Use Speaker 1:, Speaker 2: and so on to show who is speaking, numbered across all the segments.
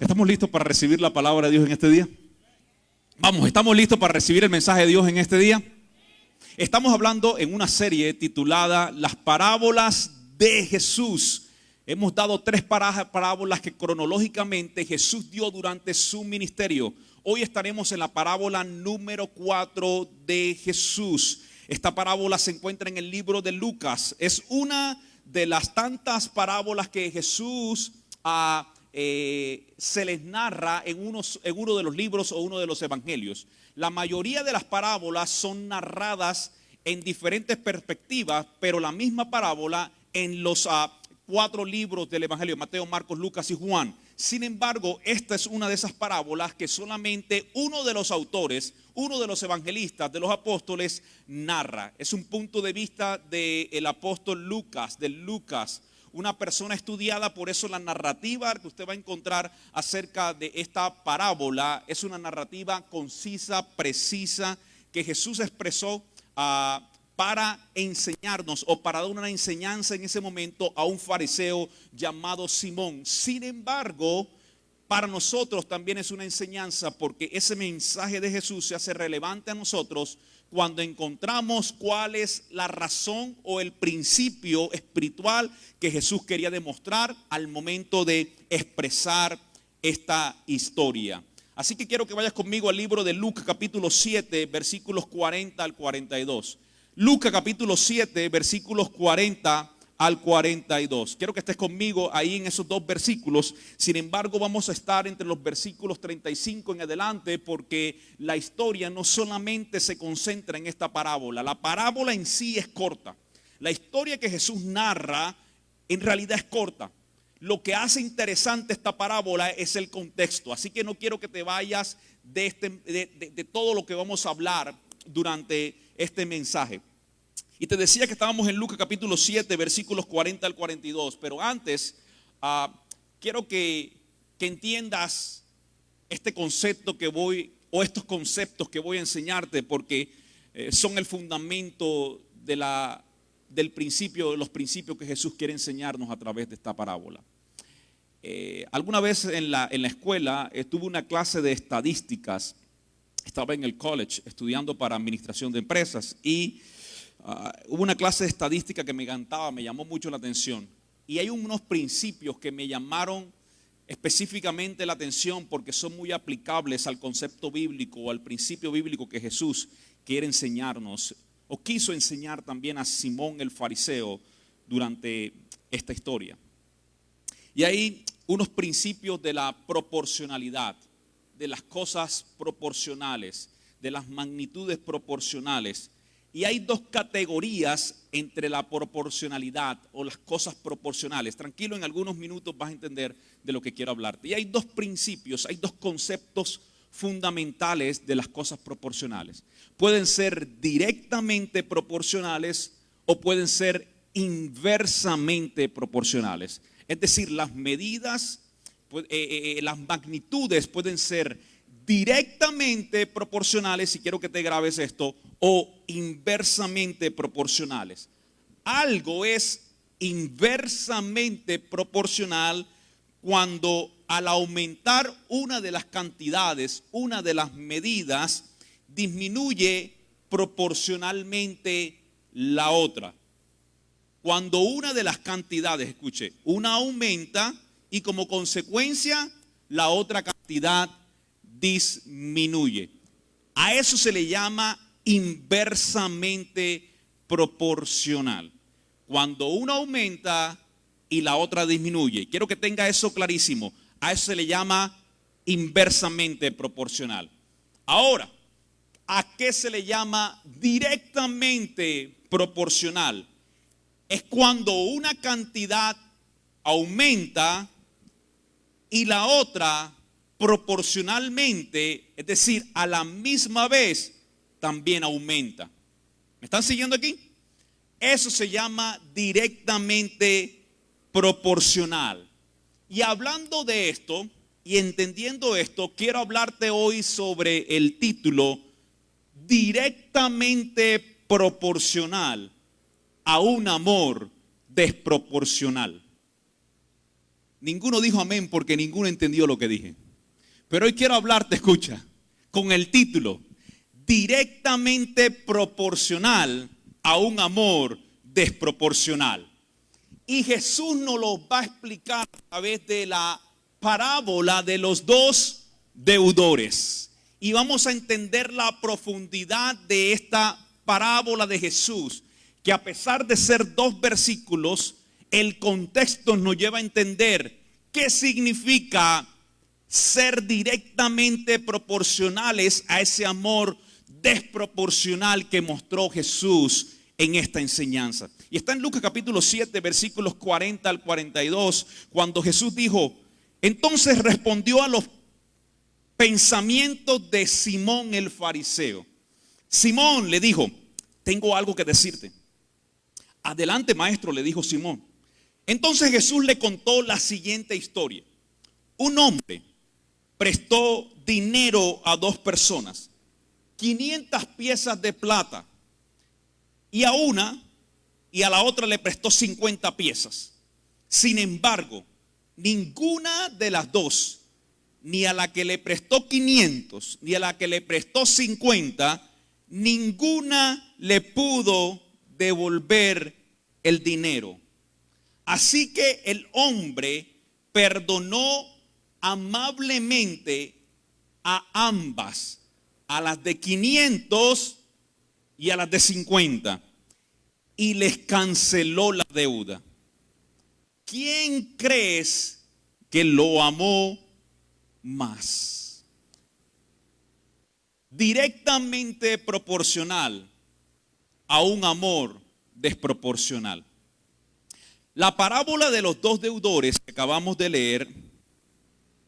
Speaker 1: ¿Estamos listos para recibir la palabra de Dios en este día? Vamos, ¿estamos listos para recibir el mensaje de Dios en este día? Estamos hablando en una serie titulada Las parábolas de Jesús. Hemos dado tres parábolas que cronológicamente Jesús dio durante su ministerio. Hoy estaremos en la parábola número 4 de Jesús. Esta parábola se encuentra en el libro de Lucas. Es una de las tantas parábolas que Jesús se les narra en uno de los libros o uno de los evangelios. La mayoría de las parábolas son narradas en diferentes perspectivas, pero la misma parábola en los 4 libros del evangelio: Mateo, Marcos, Lucas y Juan. Sin embargo, esta es una de esas parábolas que solamente uno de los autores, uno de los evangelistas, de los apóstoles, narra. Es un punto de vista del apóstol Lucas, de Lucas, una persona estudiada. Por eso la narrativa que usted va a encontrar acerca de esta parábola es una narrativa concisa, precisa, que Jesús expresó para enseñarnos o para dar una enseñanza en ese momento a un fariseo llamado Simón. Sin embargo, para nosotros también es una enseñanza, porque ese mensaje de Jesús se hace relevante a nosotros cuando encontramos cuál es la razón o el principio espiritual que Jesús quería demostrar al momento de expresar esta historia. Así que quiero que vayas conmigo al libro de Lucas capítulo 7, versículos 40 al 42. Lucas capítulo 7, versículos 40 al 42. Quiero que estés conmigo ahí en esos dos versículos. Sin embargo, vamos a estar entre los versículos 35 en adelante, porque la historia no solamente se concentra en esta parábola. La parábola en sí es corta. La historia que Jesús narra en realidad es corta. Lo que hace interesante esta parábola es el contexto. Así que no quiero que te vayas de todo lo que vamos a hablar durante este mensaje. Y te decía que estábamos en Lucas capítulo 7, versículos 40 al 42. Pero antes, quiero que entiendas este concepto estos conceptos que voy a enseñarte, porque son el fundamento del principio, de los principios que Jesús quiere enseñarnos a través de esta parábola. Alguna vez en la escuela tuve una clase de estadísticas. Estaba en el college estudiando para administración de empresas y hubo una clase de estadística que me encantaba, me llamó mucho la atención. Y hay unos principios que me llamaron específicamente la atención porque son muy aplicables al concepto bíblico o al principio bíblico que Jesús quiere enseñarnos o quiso enseñar también a Simón el fariseo durante esta historia. Y hay unos principios de la proporcionalidad, de las cosas proporcionales, de las magnitudes proporcionales. Y hay dos categorías entre la proporcionalidad o las cosas proporcionales. Tranquilo, en algunos minutos vas a entender de lo que quiero hablarte. Y hay dos principios, hay dos conceptos fundamentales de las cosas proporcionales. Pueden ser directamente proporcionales o pueden ser inversamente proporcionales. Es decir, las medidas, las magnitudes pueden ser directamente proporcionales, y quiero que te grabes esto, o inversamente proporcionales. Algo es inversamente proporcional cuando al aumentar una de las cantidades, una de las medidas, disminuye proporcionalmente la otra. Cuando una de las cantidades, escuche, una aumenta y como consecuencia la otra cantidad disminuye. A eso se le llama inversamente proporcional. Cuando una aumenta y la otra disminuye. Quiero que tenga eso clarísimo. A eso se le llama inversamente proporcional. Ahora, ¿a qué se le llama directamente proporcional? Es cuando una cantidad aumenta y la otra proporcionalmente, es decir, a la misma vez, también aumenta. ¿Me están siguiendo aquí? Eso se llama directamente proporcional. Y hablando de esto y entendiendo esto, quiero hablarte hoy sobre el título directamente proporcional a un amor desproporcional. Ninguno dijo amén porque ninguno entendió lo que dije. Pero hoy quiero hablarte, escucha, con el título, directamente proporcional a un amor desproporcional. Y Jesús nos lo va a explicar a través de la parábola de los dos deudores. Y vamos a entender la profundidad de esta parábola de Jesús, que a pesar de ser 2 versículos, el contexto nos lleva a entender qué significa ser directamente proporcionales a ese amor desproporcional que mostró Jesús en esta enseñanza. Y está en Lucas capítulo 7, versículos 40 al 42, cuando Jesús dijo: entonces respondió a los pensamientos de Simón el fariseo. Simón le dijo: tengo algo que decirte. Adelante, maestro, le dijo Simón. Entonces Jesús le contó la siguiente historia. Un hombre prestó dinero a 2 personas, 500 piezas de plata, y a una y a la otra le prestó 50 piezas. Sin embargo, ninguna de las dos, ni a la que le prestó 500, ni a la que le prestó 50, ninguna le pudo devolver el dinero. Así que el hombre perdonó amablemente a ambas, a las de 500 y a las de 50, y les canceló la deuda. ¿Quién crees que lo amó más? Directamente proporcional a un amor desproporcional. La parábola de los 2 deudores que acabamos de leer,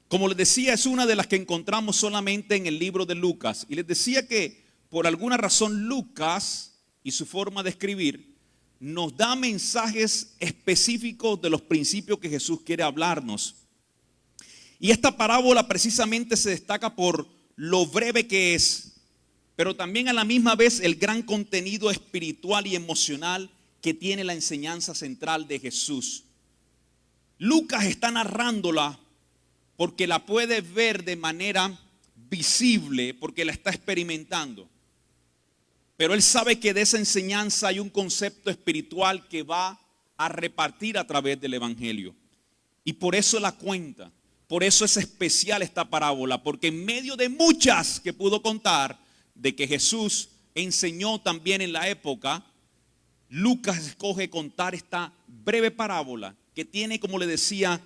Speaker 1: como les decía, es una de las que encontramos solamente en el libro de Lucas. Y les decía que por alguna razón Lucas y su forma de escribir nos da mensajes específicos de los principios que Jesús quiere hablarnos. Y esta parábola precisamente se destaca por lo breve que es, pero también a la misma vez el gran contenido espiritual y emocional que tiene la enseñanza central de Jesús. Lucas está narrándola porque la puede ver de manera visible, porque la está experimentando. Pero él sabe que de esa enseñanza hay un concepto espiritual que va a repartir a través del evangelio. Y por eso la cuenta. Por eso es especial esta parábola, porque en medio de muchas que pudo contar de que Jesús enseñó también en la época, Lucas escoge contar esta breve parábola que tiene, como le decía,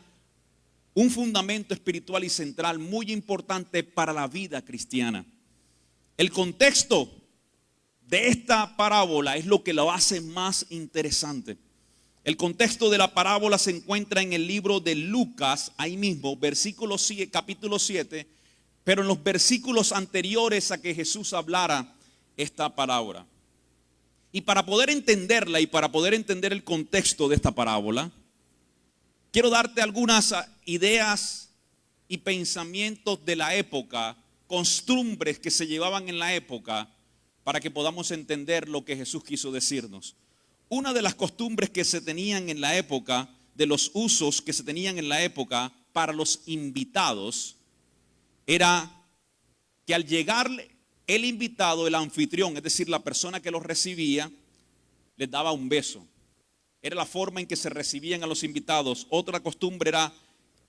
Speaker 1: un fundamento espiritual y central muy importante para la vida cristiana. El contexto de esta parábola es lo que lo hace más interesante. El contexto de la parábola se encuentra en el libro de Lucas, ahí mismo, capítulo 7, pero en los versículos anteriores a que Jesús hablara esta parábola. Y para poder entenderla y para poder entender el contexto de esta parábola, quiero darte algunas ideas y pensamientos de la época, costumbres que se llevaban en la época, para que podamos entender lo que Jesús quiso decirnos. Una de las costumbres que se tenían en la época, de los usos que se tenían en la época para los invitados, era que al llegar el invitado, el anfitrión, es decir, la persona que los recibía, les daba un beso. Era la forma en que se recibían a los invitados. Otra costumbre era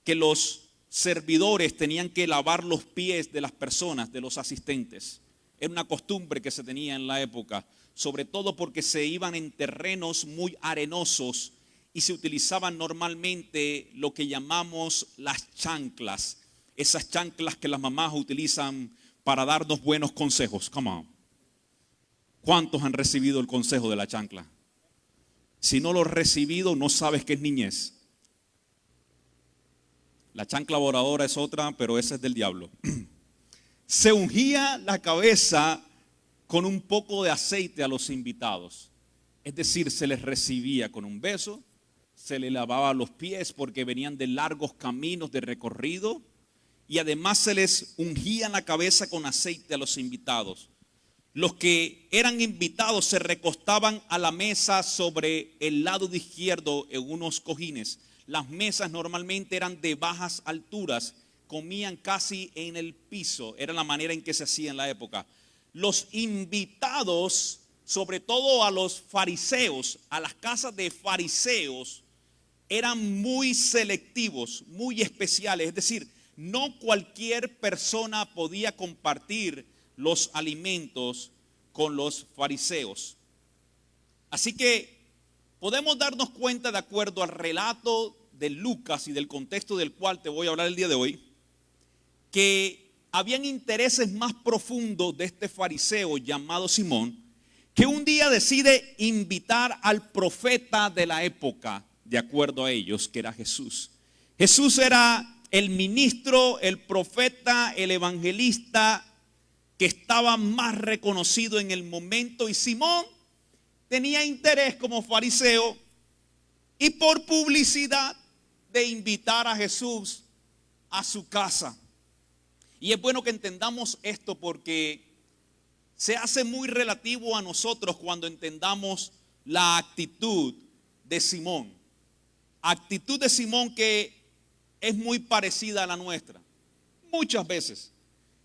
Speaker 1: que los servidores tenían que lavar los pies de las personas, de los asistentes. Era una costumbre que se tenía en la época, sobre todo porque se iban en terrenos muy arenosos y se utilizaban normalmente lo que llamamos las chanclas. Esas chanclas que las mamás utilizan para darnos buenos consejos. Come on. ¿Cuántos han recibido el consejo de la chancla? Si no lo has recibido, no sabes qué es niñez. La chancla voladora es otra, pero esa es del diablo. Se ungía la cabeza con un poco de aceite a los invitados. Es decir, se les recibía con un beso, se les lavaba los pies porque venían de largos caminos de recorrido y además se les ungía la cabeza con aceite a los invitados. Los que eran invitados se recostaban a la mesa sobre el lado izquierdo en unos cojines. Las mesas normalmente eran de bajas alturas, comían casi en el piso, era la manera en que se hacía en la época. Los invitados, sobre todo a los fariseos, a las casas de fariseos, eran muy selectivos, muy especiales. Es decir, no cualquier persona podía compartir los alimentos con los fariseos. Así que podemos darnos cuenta, de acuerdo al relato de Lucas y del contexto del cual te voy a hablar el día de hoy, que habían intereses más profundos de este fariseo llamado Simón, que un día decide invitar al profeta de la época, de acuerdo a ellos, que era Jesús. Jesús era el ministro, el profeta, el evangelista que estaba más reconocido en el momento, y Simón tenía interés como fariseo y por publicidad de invitar a Jesús a su casa. Y es bueno que entendamos esto porque se hace muy relativo a nosotros cuando entendamos la actitud de Simón. Actitud de Simón que es muy parecida a la nuestra. Muchas veces.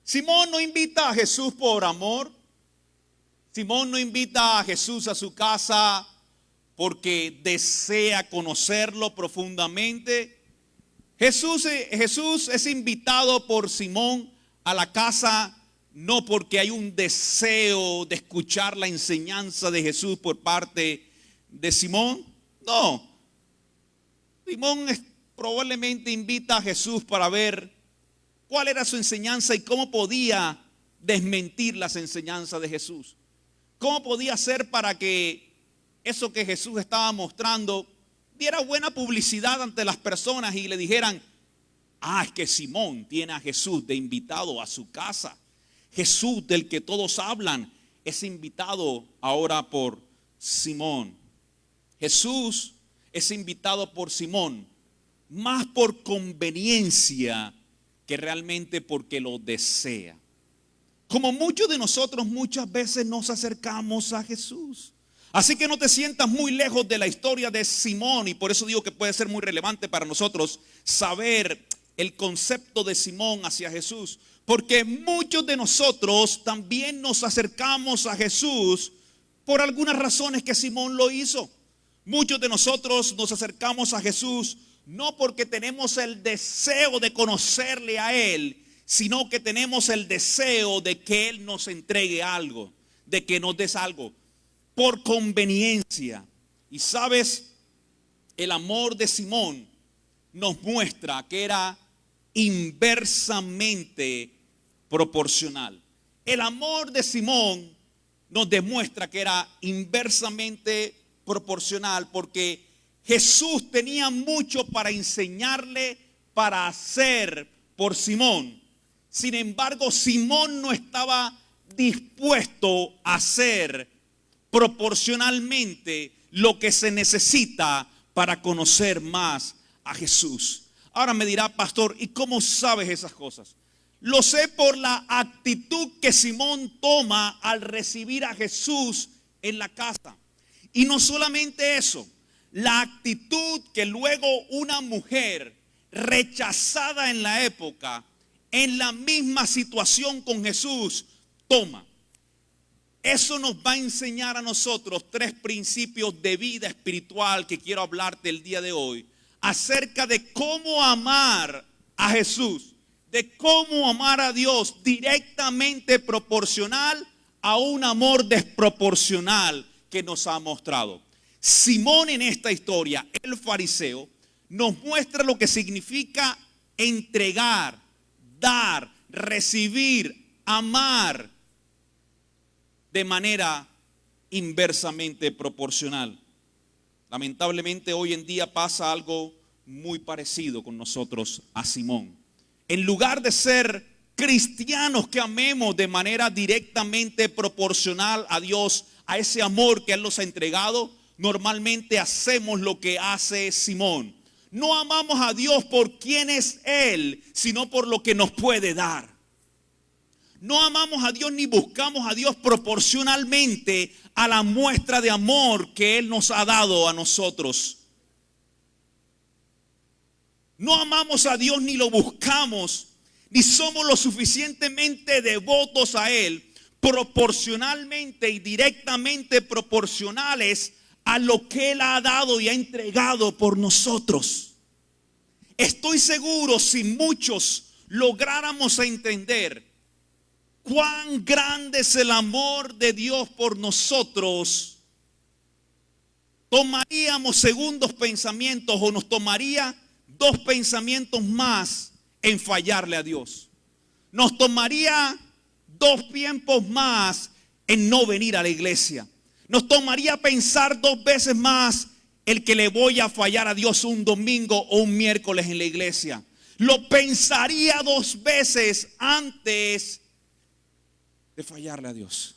Speaker 1: Simón no invita a Jesús por amor. Simón no invita a Jesús a su casa porque desea conocerlo profundamente. Jesús es invitado por Simón a la casa no porque hay un deseo de escuchar la enseñanza de Jesús por parte de Simón. No. Simón probablemente invita a Jesús para ver cuál era su enseñanza y cómo podía desmentir las enseñanzas de Jesús. ¿Cómo podía hacer para que eso que Jesús estaba mostrando diera buena publicidad ante las personas y le dijeran: es que Simón tiene a Jesús de invitado a su casa? Jesús del que todos hablan es invitado ahora por Simón. Jesús es invitado por Simón más por conveniencia que realmente porque lo desea. Como muchos de nosotros muchas veces nos acercamos a Jesús. Así que no te sientas muy lejos de la historia de Simón, y por eso digo que puede ser muy relevante para nosotros saber el concepto de Simón hacia Jesús, porque muchos de nosotros también nos acercamos a Jesús por algunas razones que Simón lo hizo. Muchos de nosotros nos acercamos a Jesús no porque tenemos el deseo de conocerle a Él, sino que tenemos el deseo de que Él nos entregue algo, de que nos des algo, por conveniencia. Y sabes, el amor de Simón nos muestra que era inversamente proporcional. El amor de Simón nos demuestra que era inversamente proporcional, porque Jesús tenía mucho para enseñarle, para hacer por Simón. Sin embargo, Simón no estaba dispuesto a hacer proporcionalmente lo que se necesita para conocer más a Jesús. Ahora me dirá: pastor, ¿y cómo sabes esas cosas? Lo sé por la actitud que Simón toma al recibir a Jesús en la casa. Y no solamente eso, la actitud que luego una mujer rechazada en la época, en la misma situación con Jesús, toma. Eso nos va a enseñar a nosotros tres principios de vida espiritual que quiero hablarte el día de hoy, acerca de cómo amar a Jesús, de cómo amar a Dios directamente proporcional a un amor desproporcional que nos ha mostrado. Simón en esta historia, el fariseo, nos muestra lo que significa entregar, dar, recibir, amar de manera inversamente proporcional. Lamentablemente hoy en día pasa algo muy parecido con nosotros a Simón. En lugar de ser cristianos que amemos de manera directamente proporcional a Dios, a ese amor que Él nos ha entregado, normalmente hacemos lo que hace Simón. No amamos a Dios por quién es Él, sino por lo que nos puede dar. No amamos a Dios ni buscamos a Dios proporcionalmente a la muestra de amor que Él nos ha dado a nosotros. no amamos a Dios ni lo buscamos, ni somos lo suficientemente devotos a Él, proporcionalmente y directamente proporcionales a lo que Él ha dado y ha entregado por nosotros. Estoy seguro, si muchos lográramos entender cuán grande es el amor de Dios por nosotros, tomaríamos segundos pensamientos o nos tomaría 2 pensamientos más en fallarle a Dios. Nos tomaría 2 tiempos más en no venir a la iglesia. Nos tomaría pensar 2 veces más el que le voy a fallar a Dios un domingo o un miércoles en la iglesia. Lo pensaría 2 veces antes de fallarle a Dios.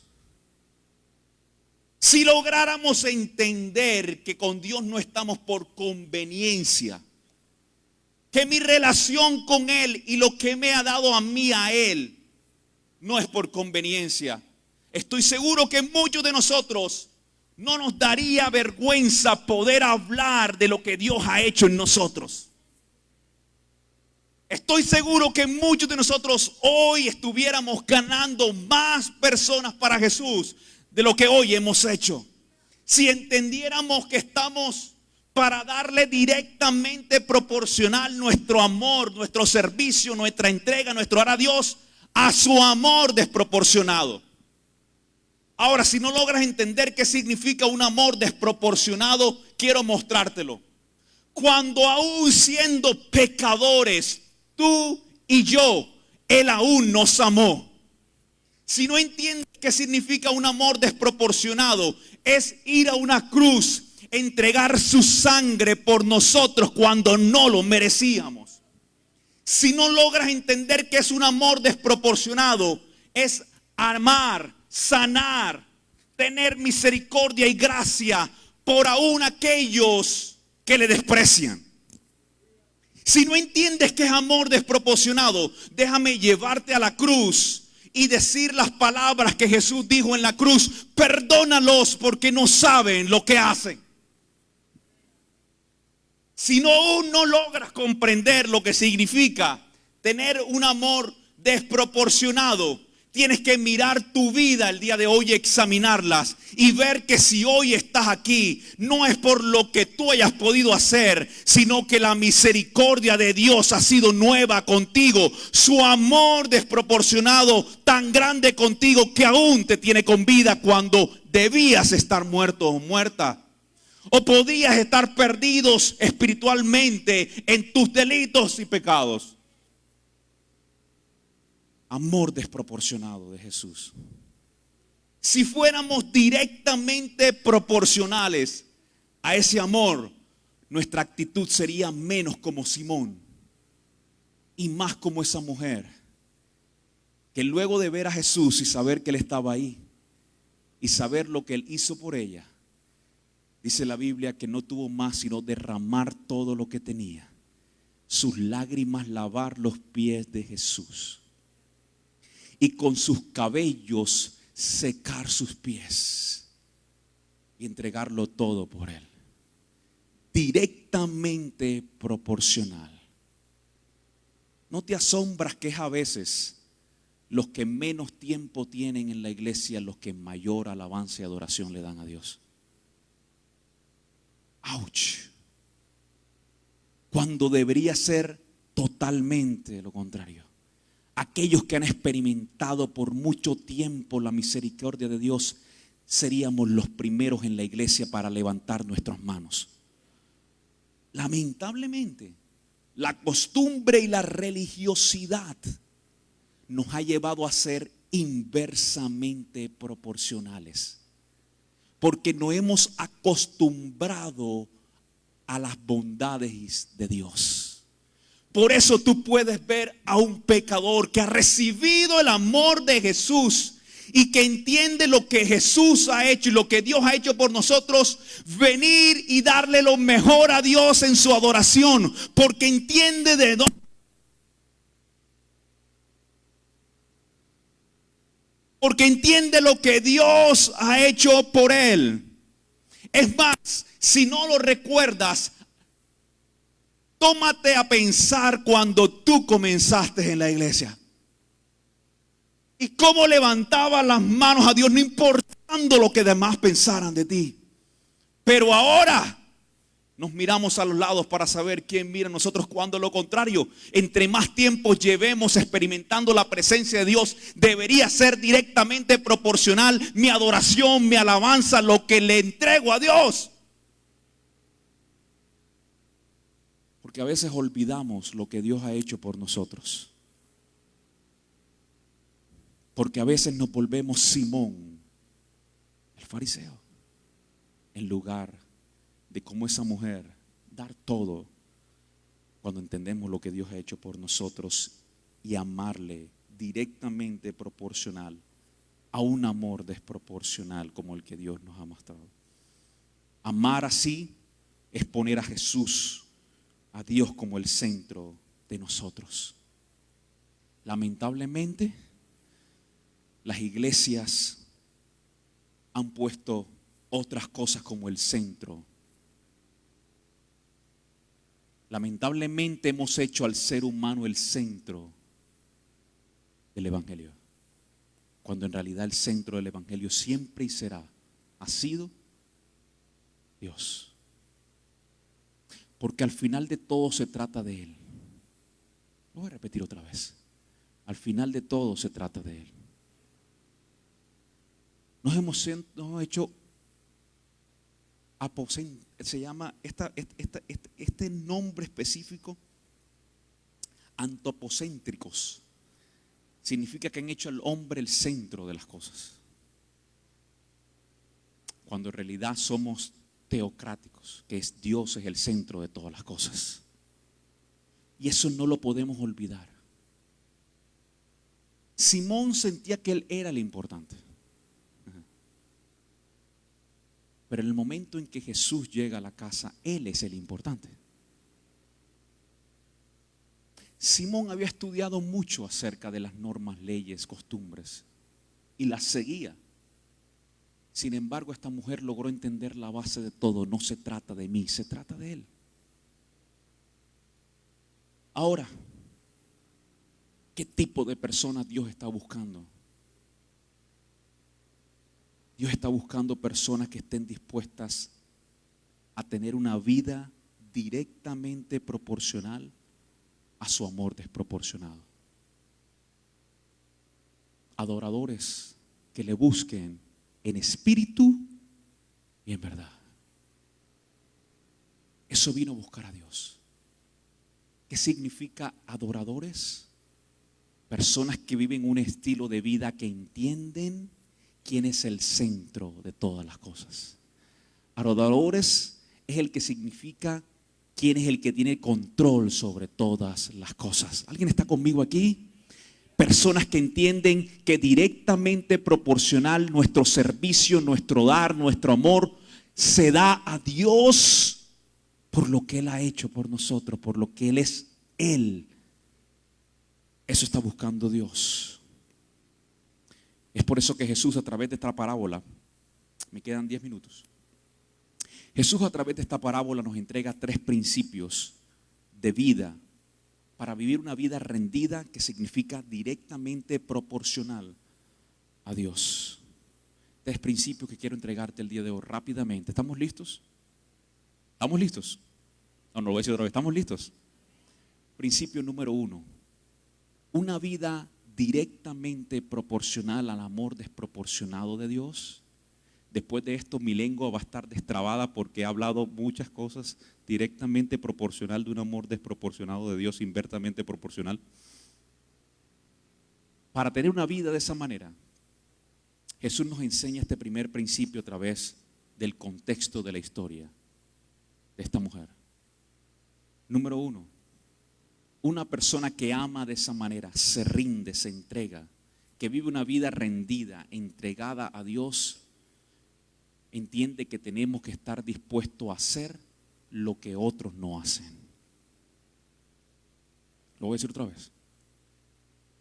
Speaker 1: Si lográramos entender que con Dios no estamos por conveniencia, que mi relación con Él y lo que me ha dado a mí a Él no es por conveniencia, estoy seguro que muchos de nosotros no nos daría vergüenza poder hablar de lo que Dios ha hecho en nosotros. Estoy seguro que muchos de nosotros hoy estuviéramos ganando más personas para Jesús de lo que hoy hemos hecho. Si entendiéramos que estamos para darle directamente proporcional nuestro amor, nuestro servicio, nuestra entrega, nuestro dar a Dios a su amor desproporcionado. Ahora, si no logras entender qué significa un amor desproporcionado, quiero mostrártelo. Cuando aún siendo pecadores, tú y yo, Él aún nos amó. Si no entiendes qué significa un amor desproporcionado, es ir a una cruz, entregar su sangre por nosotros cuando no lo merecíamos. Si no logras entender qué es un amor desproporcionado, es amar, sanar, tener misericordia y gracia por aún aquellos que le desprecian. Si no entiendes qué es amor desproporcionado, déjame llevarte a la cruz y decir las palabras que Jesús dijo en la cruz: perdónalos porque no saben lo que hacen. Si aún no logras comprender lo que significa tener un amor desproporcionado, tienes que mirar tu vida el día de hoy, examinarlas y ver que si hoy estás aquí, no es por lo que tú hayas podido hacer, sino que la misericordia de Dios ha sido nueva contigo. Su amor desproporcionado tan grande contigo que aún te tiene con vida cuando debías estar muerto o muerta. O podías estar perdidos espiritualmente en tus delitos y pecados. Amor desproporcionado de Jesús. Si fuéramos directamente proporcionales a ese amor, nuestra actitud sería menos como Simón y más como esa mujer, que luego de ver a Jesús y saber que Él estaba ahí y saber lo que Él hizo por ella, dice la Biblia que no tuvo más sino derramar todo lo que tenía, sus lágrimas lavar los pies de Jesús y con sus cabellos secar sus pies y entregarlo todo por Él. Directamente proporcional. ¿No te asombras que es a veces los que menos tiempo tienen en la iglesia los que mayor alabanza y adoración le dan a Dios? ¡Auch! Cuando debería ser totalmente lo contrario. Aquellos que han experimentado por mucho tiempo la misericordia de Dios, seríamos los primeros en la iglesia para levantar nuestras manos. Lamentablemente, la costumbre y la religiosidad nos ha llevado a ser inversamente proporcionales, porque no hemos acostumbrado a las bondades de Dios. Por eso tú puedes ver a un pecador que ha recibido el amor de Jesús y que entiende lo que Jesús ha hecho y lo que Dios ha hecho por nosotros, venir y darle lo mejor a Dios en su adoración, porque entiende de dónde. Porque entiende lo que Dios ha hecho por él. Es más, si no lo recuerdas, tómate a pensar cuando tú comenzaste en la iglesia. Y cómo levantabas las manos a Dios, no importando lo que demás pensaran de ti. Pero ahora nos miramos a los lados para saber quién mira a nosotros, cuando lo contrario, entre más tiempo llevemos experimentando la presencia de Dios, debería ser directamente proporcional mi adoración, mi alabanza, lo que le entrego a Dios. Porque a veces olvidamos lo que Dios ha hecho por nosotros. Porque a veces nos volvemos Simón, el fariseo, en lugar de como esa mujer, dar todo cuando entendemos lo que Dios ha hecho por nosotros y amarle directamente proporcional a un amor desproporcional como el que Dios nos ha mostrado. Amar así es poner a Jesús, a Dios, como el centro de nosotros. Lamentablemente, las iglesias han puesto otras cosas como el centro. Lamentablemente hemos hecho al ser humano el centro del evangelio, cuando en realidad el centro del evangelio siempre y ha sido Dios. Porque al final de todo se trata de Él. Lo voy a repetir otra vez. Al final de todo se trata de Él. Nos hemos hecho se llama este nombre específico, antropocéntricos. Significa que han hecho al hombre el centro de las cosas, cuando en realidad somos teocráticos, que es Dios es el centro de todas las cosas. Y eso no lo podemos olvidar. Simón sentía que él era el importante. Pero en el momento en que Jesús llega a la casa, Él es el importante. Simón había estudiado mucho acerca de las normas, leyes, costumbres y las seguía. Sin embargo, esta mujer logró entender la base de todo. No se trata de mí, se trata de Él. Ahora, ¿qué tipo de personas Dios está buscando? Dios está buscando personas que estén dispuestas a tener una vida directamente proporcional a su amor desproporcionado. Adoradores que le busquen en espíritu y en verdad. Eso vino a buscar a Dios. ¿Qué significa adoradores? Personas que viven un estilo de vida que entienden quién es el centro de todas las cosas. Adoradores es el que significa quién es el que tiene control sobre todas las cosas. ¿Alguien está conmigo aquí? Personas que entienden que directamente proporcional nuestro servicio, nuestro dar, nuestro amor se da a Dios por lo que Él ha hecho por nosotros, por lo que Él es Él. Eso está buscando Dios. Es por eso que Jesús, a través de esta parábola, me quedan 10 minutos. Jesús, a través de esta parábola, nos entrega 3 principios de vida para vivir una vida rendida, que significa directamente proporcional a Dios. 3 principios que quiero entregarte el día de hoy rápidamente. ¿Estamos listos? ¿Estamos listos? No lo voy a decir otra vez. ¿Estamos listos? Principio número 1. Una vida directamente proporcional al amor desproporcionado de Dios. Después de esto mi lengua va a estar destrabada porque he hablado muchas cosas directamente proporcional de un amor desproporcionado de Dios, inversamente proporcional. Para tener una vida de esa manera, Jesús nos enseña este primer principio a través del contexto de la historia de esta mujer. Número 1. Una persona que ama de esa manera, se rinde, se entrega, que vive una vida rendida, entregada a Dios, entiende que tenemos que estar dispuestos a hacer lo que otros no hacen. Lo voy a decir otra vez.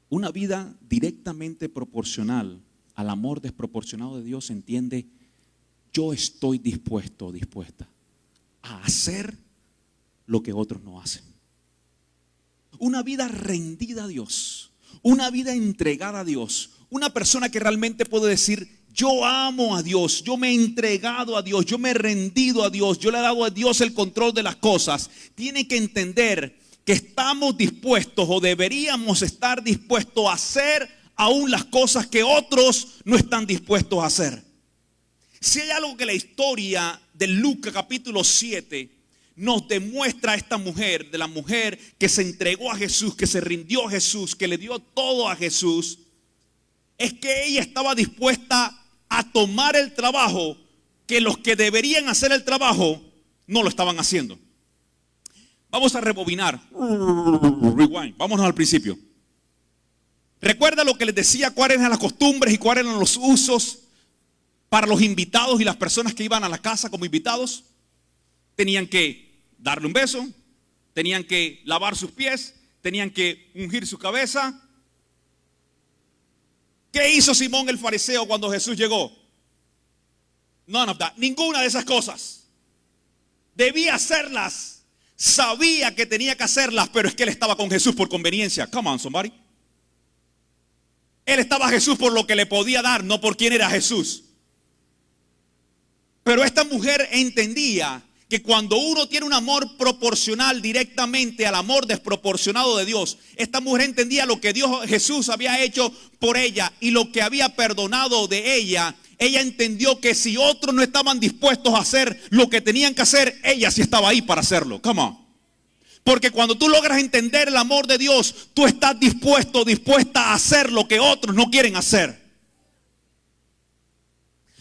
Speaker 1: Una vida directamente proporcional al amor desproporcionado de Dios entiende: yo estoy dispuesto o dispuesta a hacer lo que otros no hacen. una vida rendida a Dios, una vida entregada a Dios, una persona que realmente puede decir: yo amo a Dios, yo me he entregado a Dios, yo me he rendido a Dios, yo le he dado a Dios el control de las cosas. Tiene que entender que estamos dispuestos o deberíamos estar dispuestos a hacer aún las cosas que otros no están dispuestos a hacer. Si hay algo que la historia de Lucas capítulo 7 nos demuestra a esta mujer, de la mujer que se entregó a Jesús, que se rindió a Jesús, que le dio todo a Jesús, es que ella estaba dispuesta a tomar el trabajo que los que deberían hacer el trabajo no lo estaban haciendo. Vamos a rebobinar. Rewind. Vámonos al principio. Recuerda lo que les decía, cuáles eran las costumbres y cuáles eran los usos para los invitados y las personas que iban a la casa como invitados. Tenían que darle un beso, tenían que lavar sus pies, tenían que ungir su cabeza. ¿Qué hizo Simón el fariseo cuando Jesús llegó? None of that. Ninguna de esas cosas. Debía hacerlas. Sabía que tenía que hacerlas, pero es que él estaba con Jesús por conveniencia. Come on, somebody. Él estaba a Jesús por lo que le podía dar, no por quién era Jesús. Pero esta mujer entendía que cuando uno tiene un amor proporcional directamente al amor desproporcionado de Dios, esta mujer entendía lo que Jesús había hecho por ella y lo que había perdonado de ella. Ella entendió que si otros no estaban dispuestos a hacer lo que tenían que hacer, ella sí estaba ahí para hacerlo. Come on. Porque cuando tú logras entender el amor de Dios, tú estás dispuesta a hacer lo que otros no quieren hacer.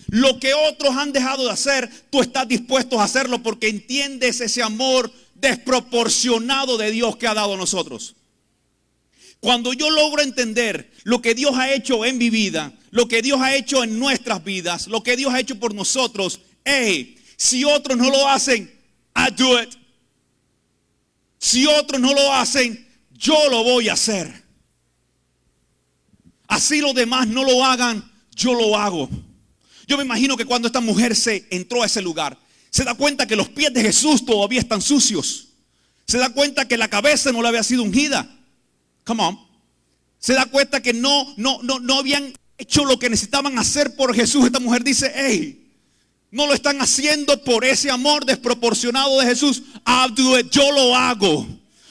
Speaker 1: Lo que otros han dejado de hacer, tú estás dispuesto a hacerlo porque entiendes ese amor desproporcionado de Dios que ha dado a nosotros. Cuando yo logro entender lo que Dios ha hecho en mi vida, lo que Dios ha hecho en nuestras vidas, lo que Dios ha hecho por nosotros, si otros no lo hacen, I do it. Si otros no lo hacen, yo lo voy a hacer. Así los demás no lo hagan, yo lo hago. Yo me imagino que cuando esta mujer se entró a ese lugar, se da cuenta que los pies de Jesús todavía están sucios. Se da cuenta que la cabeza no le había sido ungida. Come on. Se da cuenta que no habían hecho lo que necesitaban hacer por Jesús. Esta mujer dice: no lo están haciendo por ese amor desproporcionado de Jesús. I'll do it. Yo lo hago.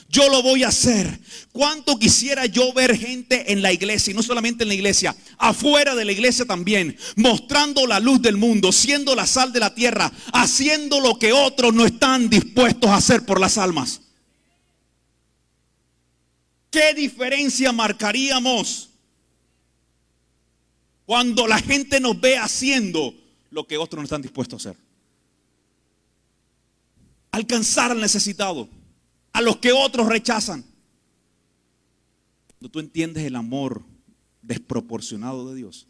Speaker 1: Yo lo voy a hacer. ¿Cuánto quisiera yo ver gente en la iglesia? Y no solamente en la iglesia, afuera de la iglesia también, mostrando la luz del mundo, siendo la sal de la tierra, haciendo lo que otros no están dispuestos a hacer por las almas. ¿Qué diferencia marcaríamos cuando la gente nos ve haciendo lo que otros no están dispuestos a hacer? Alcanzar al necesitado, a los que otros rechazan. Cuando tú entiendes el amor desproporcionado de Dios,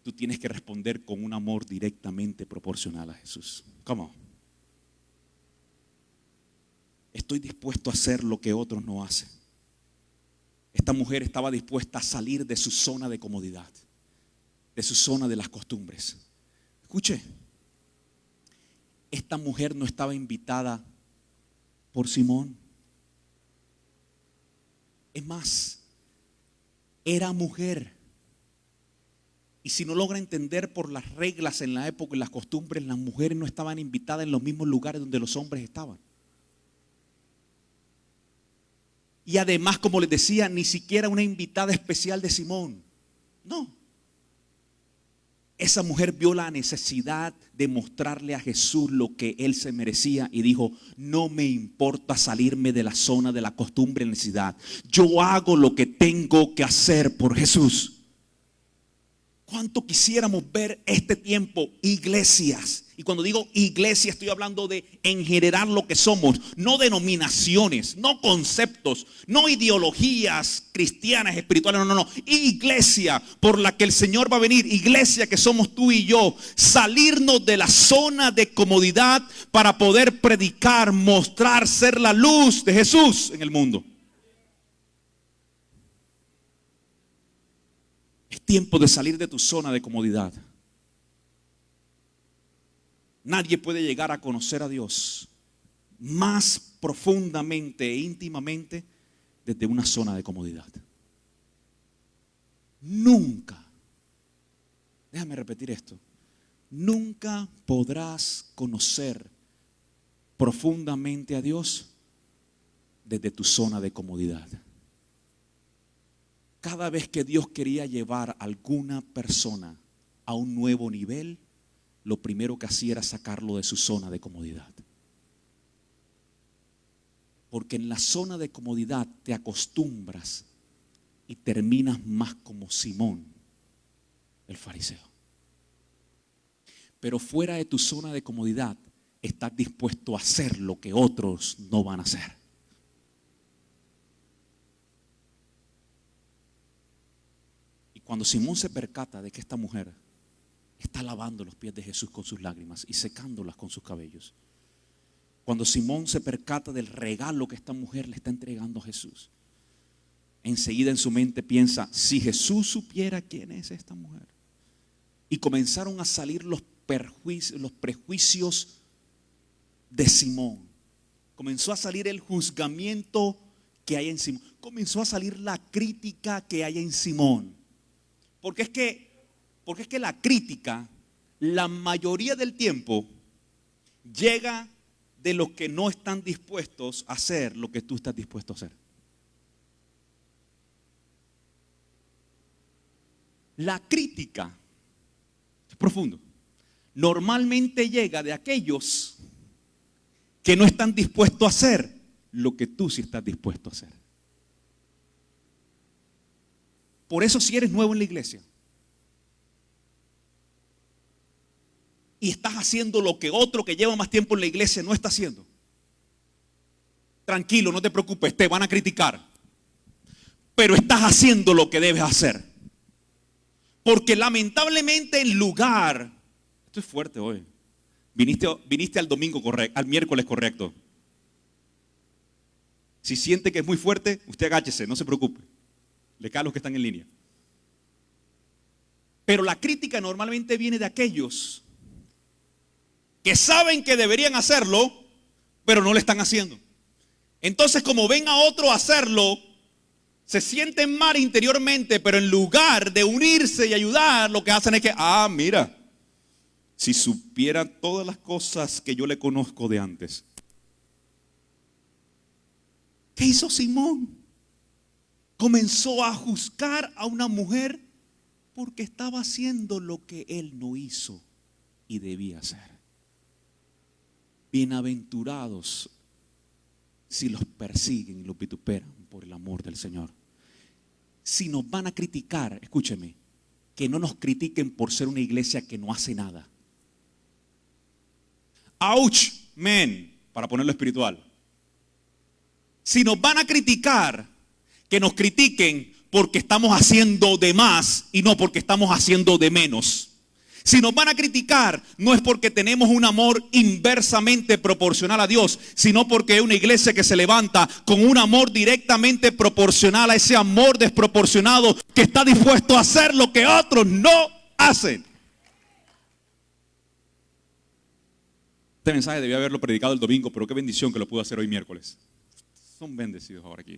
Speaker 1: tú tienes que responder con un amor directamente proporcional a Jesús. ¿Cómo? Estoy dispuesto a hacer lo que otros no hacen. Esta mujer estaba dispuesta a salir de su zona de comodidad, de su zona de las costumbres. Escuche, esta mujer no estaba invitada por Simón. Es más, era mujer. Y si no logra entender por las reglas en la época y las costumbres, las mujeres no estaban invitadas en los mismos lugares donde los hombres estaban. Y además, como les decía, ni siquiera una invitada especial de Simón. No. Esa mujer vio la necesidad de mostrarle a Jesús lo que él se merecía y dijo: no me importa salirme de la zona de la costumbre y necesidad. Yo hago lo que tengo que hacer por Jesús. ¿Cuánto quisiéramos ver este tiempo iglesias? Y cuando digo iglesia estoy hablando de en general lo que somos, no denominaciones, no conceptos, no ideologías cristianas, espirituales, no. Iglesia por la que el Señor va a venir, iglesia que somos tú y yo, salirnos de la zona de comodidad para poder predicar, mostrar, ser la luz de Jesús en el mundo. Es tiempo de salir de tu zona de comodidad. Nadie puede llegar a conocer a Dios más profundamente e íntimamente desde una zona de comodidad. Nunca, déjame repetir esto, nunca podrás conocer profundamente a Dios desde tu zona de comodidad. Cada vez que Dios quería llevar a alguna persona a un nuevo nivel, lo primero que hacía era sacarlo de su zona de comodidad. Porque en la zona de comodidad te acostumbras y terminas más como Simón, el fariseo. Pero fuera de tu zona de comodidad, estás dispuesto a hacer lo que otros no van a hacer. Y cuando Simón se percata de que esta mujer está lavando los pies de Jesús con sus lágrimas y secándolas con sus cabellos, cuando Simón se percata del regalo que esta mujer le está entregando a Jesús, enseguida en su mente piensa, si Jesús supiera quién es esta mujer. Y comenzaron a salir los prejuicios de Simón. Comenzó a salir el juzgamiento que hay en Simón. Comenzó a salir la crítica que hay en Simón. Porque es que la crítica, la mayoría del tiempo, llega de los que no están dispuestos a hacer lo que tú estás dispuesto a hacer. La crítica, es profundo, normalmente llega de aquellos que no están dispuestos a hacer lo que tú sí estás dispuesto a hacer. Por eso, si eres nuevo en la iglesia y estás haciendo lo que otro que lleva más tiempo en la iglesia no está haciendo, tranquilo, no te preocupes, te van a criticar, pero estás haciendo lo que debes hacer. Porque lamentablemente en lugar, esto es fuerte hoy, viniste al domingo correcto, al miércoles correcto. Si siente que es muy fuerte, usted agáchese, no se preocupe. Le cae a los que están en línea. Pero la crítica normalmente viene de aquellos que saben que deberían hacerlo, pero no lo están haciendo. Entonces, como ven a otro hacerlo, se sienten mal interiormente, pero en lugar de unirse y ayudar, lo que hacen es que, mira, si supieran todas las cosas que yo le conozco de antes. ¿Qué hizo Simón? Comenzó a juzgar a una mujer porque estaba haciendo lo que él no hizo y debía hacer. Bienaventurados si los persiguen y los vituperan por el amor del Señor. Si nos van a criticar, escúcheme, que no nos critiquen por ser una iglesia que no hace nada. Ouch, men, para ponerlo espiritual. Si nos van a criticar, que nos critiquen porque estamos haciendo de más y no porque estamos haciendo de menos. Si nos van a criticar, no es porque tenemos un amor inversamente proporcional a Dios, sino porque es una iglesia que se levanta con un amor directamente proporcional a ese amor desproporcionado que está dispuesto a hacer lo que otros no hacen. Este mensaje debía haberlo predicado el domingo, pero qué bendición que lo pudo hacer hoy miércoles. Son bendecidos ahora aquí.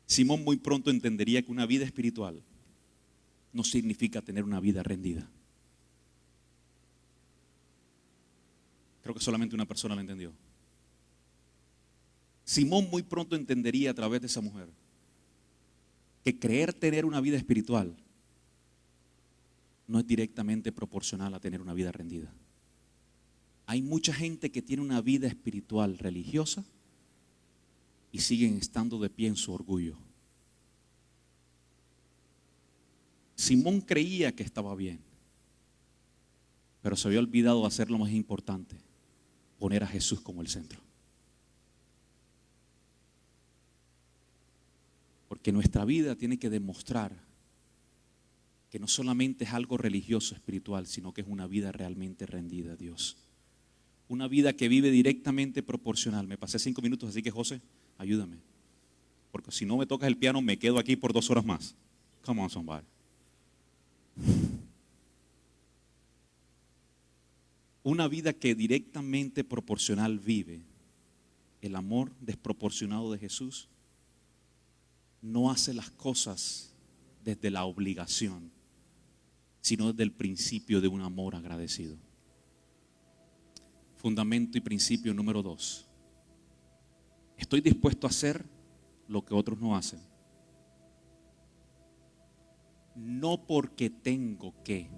Speaker 1: Simón muy pronto entendería que una vida espiritual no significa tener una vida rendida. Creo que solamente una persona lo entendió. Simón muy pronto entendería a través de esa mujer que creer tener una vida espiritual no es directamente proporcional a tener una vida rendida. Hay mucha gente que tiene una vida espiritual religiosa y siguen estando de pie en su orgullo. Simón creía que estaba bien, pero se había olvidado de hacer lo más importante, poner a Jesús como el centro. Porque nuestra vida tiene que demostrar que no solamente es algo religioso, espiritual, sino que es una vida realmente rendida a Dios. Una vida que vive directamente proporcional. Me pasé 5 minutos, así que José, ayúdame. Porque si no me tocas el piano, me quedo aquí por 2 horas más. Come on, somebody. Una vida que directamente proporcional vive el amor desproporcionado de Jesús no hace las cosas desde la obligación, sino desde el principio de un amor agradecido. Fundamento y principio número 2. Estoy dispuesto a hacer lo que otros no hacen. No porque tengo que,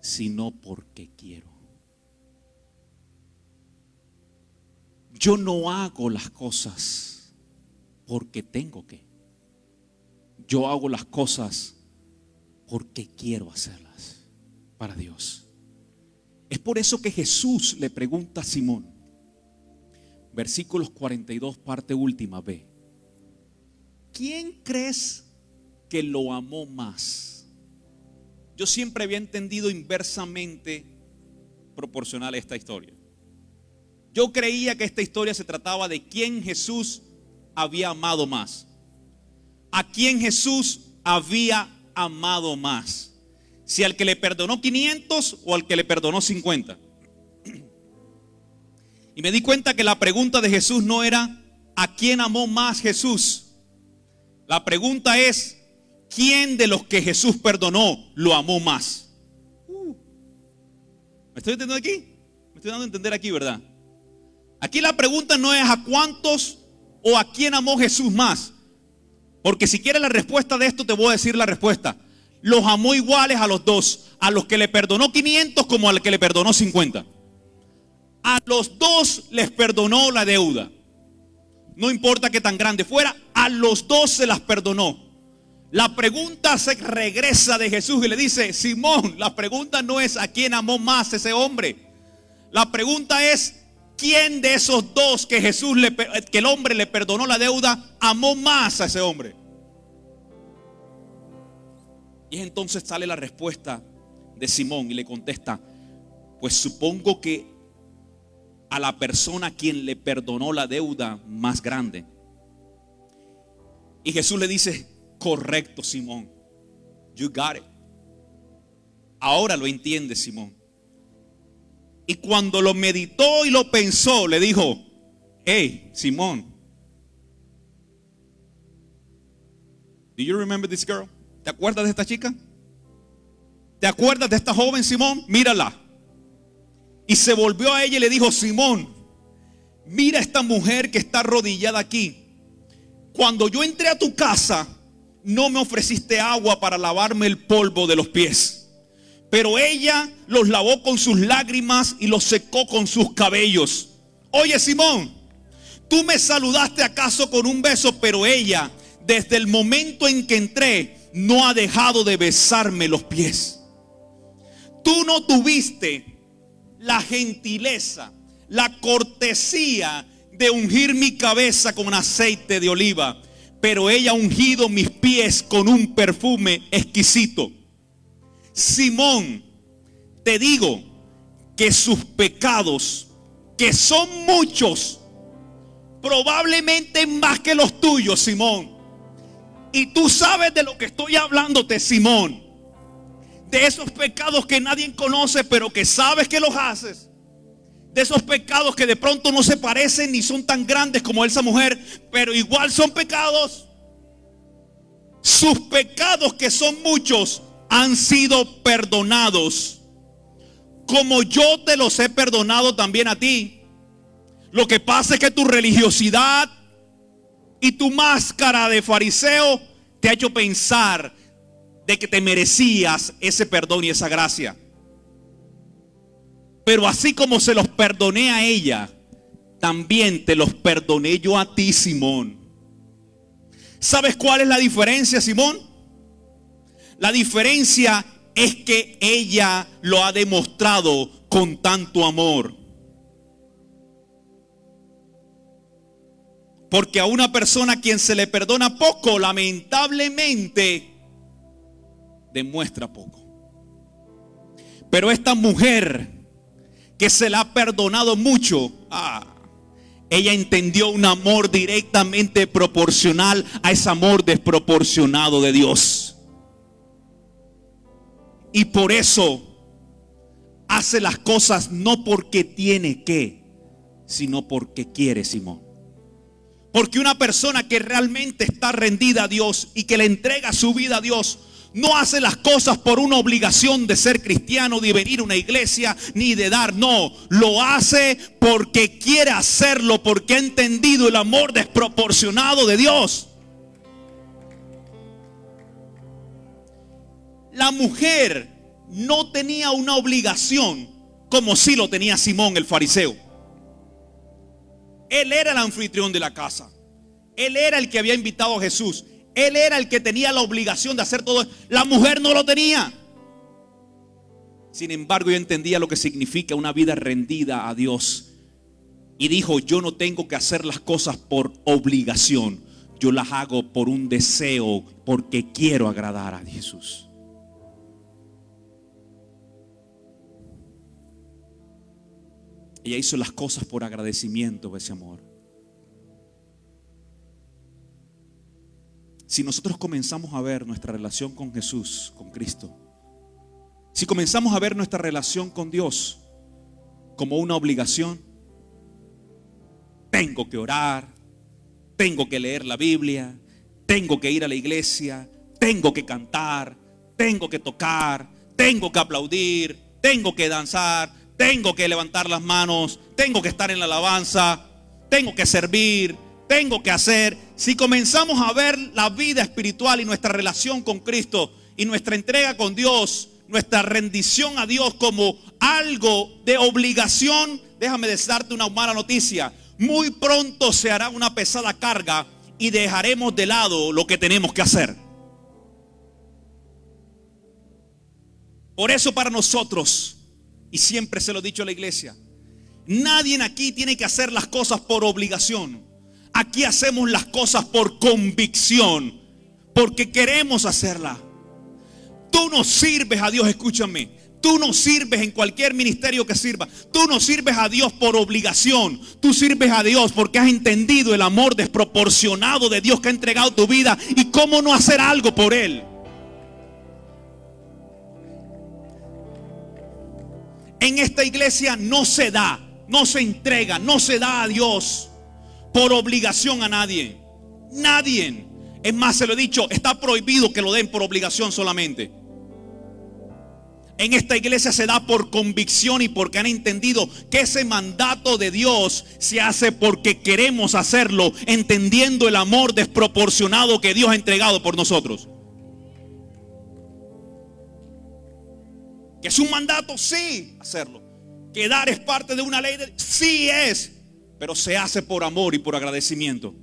Speaker 1: sino porque quiero. Yo no hago las cosas porque tengo que. Yo hago las cosas porque quiero hacerlas para Dios. Es por eso que Jesús le pregunta a Simón, versículos 42, parte última, B: ¿quién crees que lo amó más? Yo siempre había entendido inversamente proporcional a esta historia. Yo creía que esta historia se trataba de quién Jesús había amado más. A quién Jesús había amado más. Si al que le perdonó 500 o al que le perdonó 50. Y me di cuenta que la pregunta de Jesús no era ¿a quién amó más Jesús? La pregunta es ¿quién de los que Jesús perdonó lo amó más? ¿Me estoy entendiendo aquí? Me estoy dando a entender aquí, ¿verdad? Aquí la pregunta no es a cuántos o a quién amó Jesús más. Porque si quieres la respuesta de esto, te voy a decir la respuesta. Los amó iguales a los dos. A los que le perdonó 500 como al que le perdonó 50. A los dos les perdonó la deuda. No importa qué tan grande fuera, a los dos se las perdonó. La pregunta se regresa de Jesús y le dice: Simón, la pregunta no es a quién amó más ese hombre. La pregunta es: ¿quién de esos dos que que el hombre le perdonó la deuda, amó más a ese hombre? Y entonces sale la respuesta de Simón y le contesta: pues supongo que a la persona a quien le perdonó la deuda más grande. Y Jesús le dice: correcto, Simón, you got it. Ahora lo entiende Simón. Y cuando lo meditó y lo pensó, le dijo: hey, Simón, do you remember this girl? ¿Te acuerdas de esta chica? ¿Te acuerdas de esta joven, Simón? Mírala. Y se volvió a ella y le dijo: Simón, mira esta mujer que está arrodillada aquí. Cuando yo entré a tu casa, no me ofreciste agua para lavarme el polvo de los pies, pero ella los lavó con sus lágrimas y los secó con sus cabellos. Oye, Simón, tú me saludaste acaso con un beso, pero ella, desde el momento en que entré, no ha dejado de besarme los pies. Tú no tuviste la gentileza, la cortesía de ungir mi cabeza con aceite de oliva, pero ella ha ungido mis pies con un perfume exquisito. Simón, te digo que sus pecados, que son muchos, probablemente más que los tuyos, Simón. Y tú sabes de lo que estoy hablándote, Simón. De esos pecados que nadie conoce, pero que sabes que los haces. De esos pecados que de pronto no se parecen ni son tan grandes como esa mujer, pero igual son pecados. Sus pecados, que son muchos, han sido perdonados, como yo te los he perdonado también a ti. Lo que pasa es que tu religiosidad y tu máscara de fariseo te ha hecho pensar de que te merecías ese perdón y esa gracia. Pero así como se los perdoné a ella, también te los perdoné yo a ti, Simón. ¿Sabes cuál es la diferencia, Simón? La diferencia es que ella lo ha demostrado con tanto amor. Porque a una persona a quien se le perdona poco, lamentablemente, demuestra poco. Pero esta mujer que se le ha perdonado mucho, ella entendió un amor directamente proporcional a ese amor desproporcionado de Dios. Y por eso hace las cosas no porque tiene que, sino porque quiere, Simón. Porque una persona que realmente está rendida a Dios y que le entrega su vida a Dios, no hace las cosas por una obligación de ser cristiano, de venir a una iglesia, ni de dar. No, lo hace porque quiere hacerlo, porque ha entendido el amor desproporcionado de Dios. La mujer no tenía una obligación como sí lo tenía Simón el fariseo. Él era el anfitrión de la casa. Él era el que había invitado a Jesús. Él era el que tenía la obligación de hacer todo. La mujer no lo tenía. Sin embargo, ella entendía lo que significa una vida rendida a Dios. Y dijo, yo no tengo que hacer las cosas por obligación. Yo las hago por un deseo, porque quiero agradar a Jesús. Ella hizo las cosas por agradecimiento de ese amor. Si nosotros comenzamos a ver nuestra relación con Jesús, con Cristo, si comenzamos a ver nuestra relación con Dios como una obligación, tengo que orar, tengo que leer la Biblia, tengo que ir a la iglesia, tengo que cantar, tengo que tocar, tengo que aplaudir, tengo que danzar, tengo que levantar las manos, tengo que estar en la alabanza, tengo que servir, tengo que hacer. Si comenzamos a ver la vida espiritual y nuestra relación con Cristo y nuestra entrega con Dios, nuestra rendición a Dios como algo de obligación, déjame darte una mala noticia. Muy pronto se hará una pesada carga y dejaremos de lado lo que tenemos que hacer. Por eso para nosotros, y siempre se lo he dicho a la iglesia, nadie aquí tiene que hacer las cosas por obligación. Aquí hacemos las cosas por convicción, porque queremos hacerla. Tú no sirves a Dios, escúchame. Tú no sirves en cualquier ministerio que sirva. Tú no sirves a Dios por obligación. Tú sirves a Dios porque has entendido el amor desproporcionado de Dios que ha entregado tu vida. Y cómo no hacer algo por Él. En esta iglesia no se da, no se entrega, no se da a Dios por obligación a nadie. Nadie. Es más, se lo he dicho, está prohibido que lo den por obligación solamente. En esta iglesia se da por convicción y porque han entendido que ese mandato de Dios se hace porque queremos hacerlo, entendiendo el amor desproporcionado que Dios ha entregado por nosotros. Que es un mandato, sí, hacerlo. Que dar es parte de una ley, sí es. Pero se hace por amor y por agradecimiento.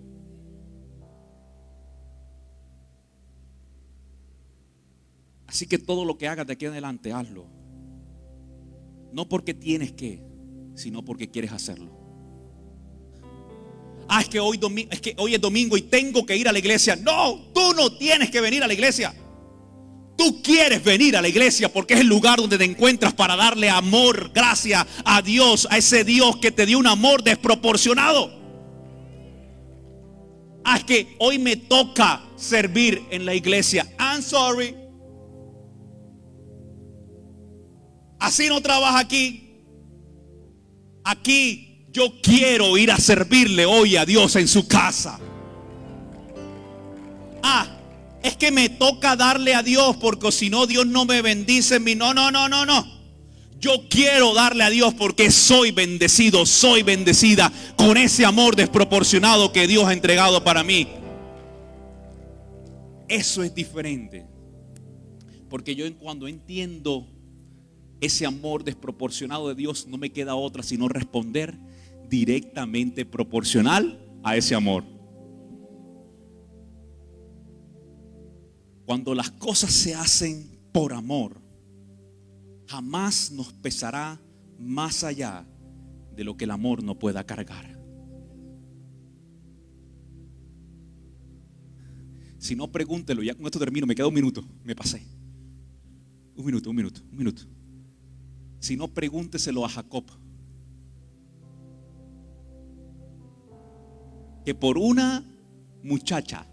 Speaker 1: Así que todo lo que hagas de aquí en adelante, hazlo. No porque tienes que, sino porque quieres hacerlo. Es que hoy es domingo y tengo que ir a la iglesia. No, tú no tienes que venir a la iglesia. Tú quieres venir a la iglesia porque es el lugar donde te encuentras para darle amor, gracias a Dios, a ese Dios que te dio un amor desproporcionado. Es que hoy me toca servir en la iglesia. I'm sorry. Así no trabaja aquí. Aquí yo quiero ir a servirle hoy a Dios en su casa. Es que me toca darle a Dios porque si no Dios no me bendice en mí. No. Yo quiero darle a Dios porque soy bendecido, soy bendecida con ese amor desproporcionado que Dios ha entregado para mí. Eso es diferente. Porque yo cuando entiendo ese amor desproporcionado de Dios, no me queda otra sino responder directamente proporcional a ese amor. Cuando las cosas se hacen por amor, jamás nos pesará más allá de lo que el amor no pueda cargar. Si no, pregúntelo. Ya con esto termino, me queda un minuto, me pasé. Un minuto. Si no, pregúnteselo a Jacob, que por una muchacha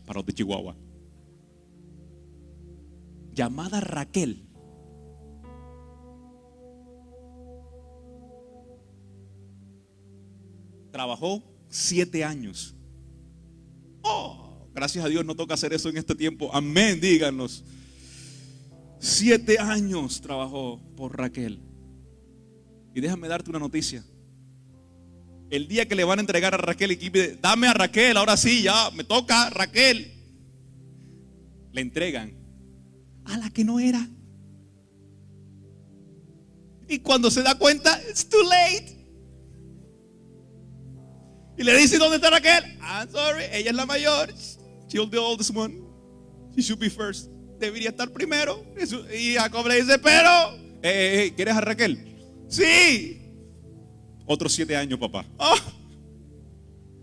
Speaker 1: para los de Chihuahua, llamada Raquel, trabajó 7 años. Oh, gracias a Dios no toca hacer eso en este tiempo. Amén, díganos. 7 años trabajó por Raquel. Y déjame darte una noticia. El día que le van a entregar a Raquel y pide, dame a Raquel, ahora sí, ya me toca Raquel, le entregan a la que no era. Y cuando se da cuenta, it's too late. Y le dice, ¿dónde está Raquel? I'm sorry, ella es la mayor. She's the oldest one. She should be first. Debería estar primero. Y Jacob le dice, pero ¿quieres a Raquel? Sí. Otros 7 años, papá. Oh.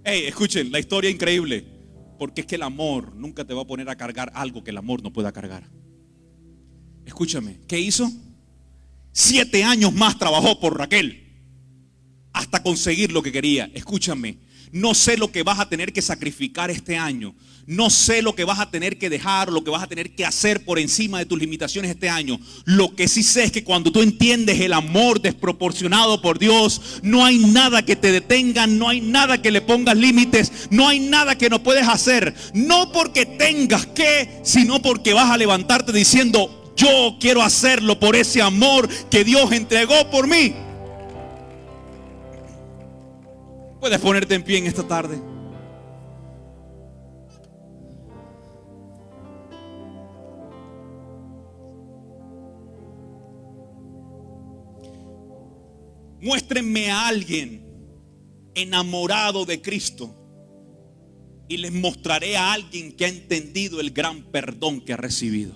Speaker 1: Hey, escuchen, la historia es increíble. Porque es que el amor nunca te va a poner a cargar algo que el amor no pueda cargar. Escúchame, ¿qué hizo? 7 años más trabajó por Raquel hasta conseguir lo que quería. Escúchame, no sé lo que vas a tener que sacrificar este año. No sé lo que vas a tener que dejar, lo que vas a tener que hacer por encima de tus limitaciones este año. Lo que sí sé es que cuando tú entiendes el amor desproporcionado por Dios, no hay nada que te detenga, no hay nada que le pongas límites, no hay nada que no puedes hacer. No porque tengas que, sino porque vas a levantarte diciendo, yo quiero hacerlo por ese amor que Dios entregó por mí. Puedes ponerte en pie en esta tarde. Muéstrenme a alguien enamorado de Cristo y les mostraré a alguien que ha entendido el gran perdón que ha recibido.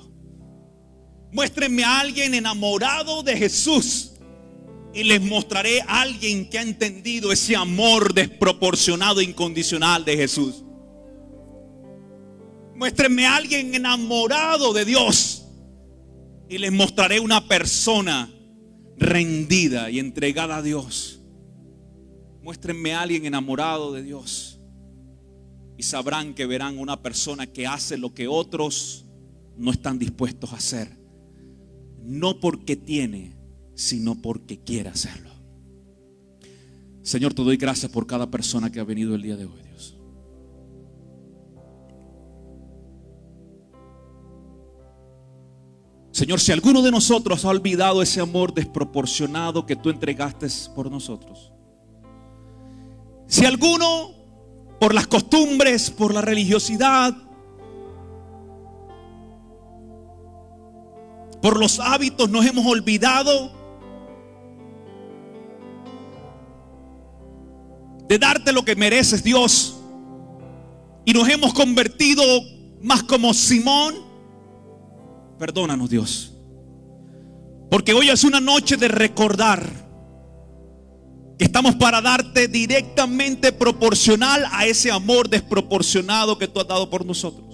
Speaker 1: Muéstrenme a alguien enamorado de Jesús y les mostraré a alguien que ha entendido ese amor desproporcionado e incondicional de Jesús. Muéstrenme a alguien enamorado de Dios y les mostraré una persona rendida y entregada a Dios. Muéstrenme a alguien enamorado de Dios y sabrán que verán una persona que hace lo que otros no están dispuestos a hacer. No porque tiene, sino porque quiere hacerlo. Señor, te doy gracias por cada persona que ha venido el día de hoy, Dios. Señor, si alguno de nosotros ha olvidado ese amor desproporcionado que tú entregaste por nosotros, si alguno por las costumbres, por la religiosidad, por los hábitos nos hemos olvidado de darte lo que mereces, Dios, y nos hemos convertido más como Simón, perdónanos, Dios, porque hoy es una noche de recordar que estamos para darte directamente proporcional a ese amor desproporcionado que tú has dado por nosotros.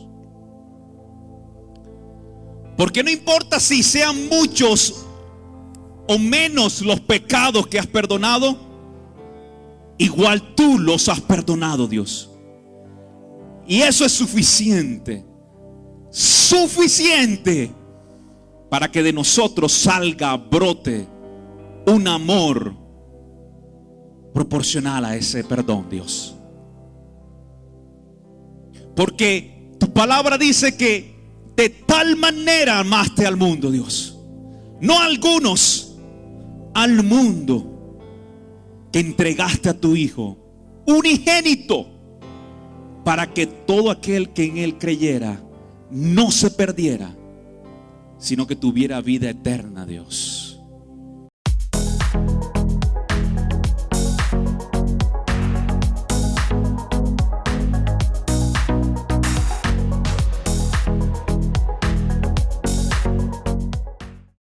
Speaker 1: Porque no importa si sean muchos o menos los pecados que has perdonado, igual tú los has perdonado, Dios. Y eso es suficiente. Suficiente para que de nosotros salga, brote un amor proporcional a ese perdón, Dios. Porque tu palabra dice que de tal manera amaste al mundo, Dios, no a algunos, al mundo, que entregaste a tu Hijo unigénito, para que todo aquel que en Él creyera no se perdiera, sino que tuviera vida eterna, Dios.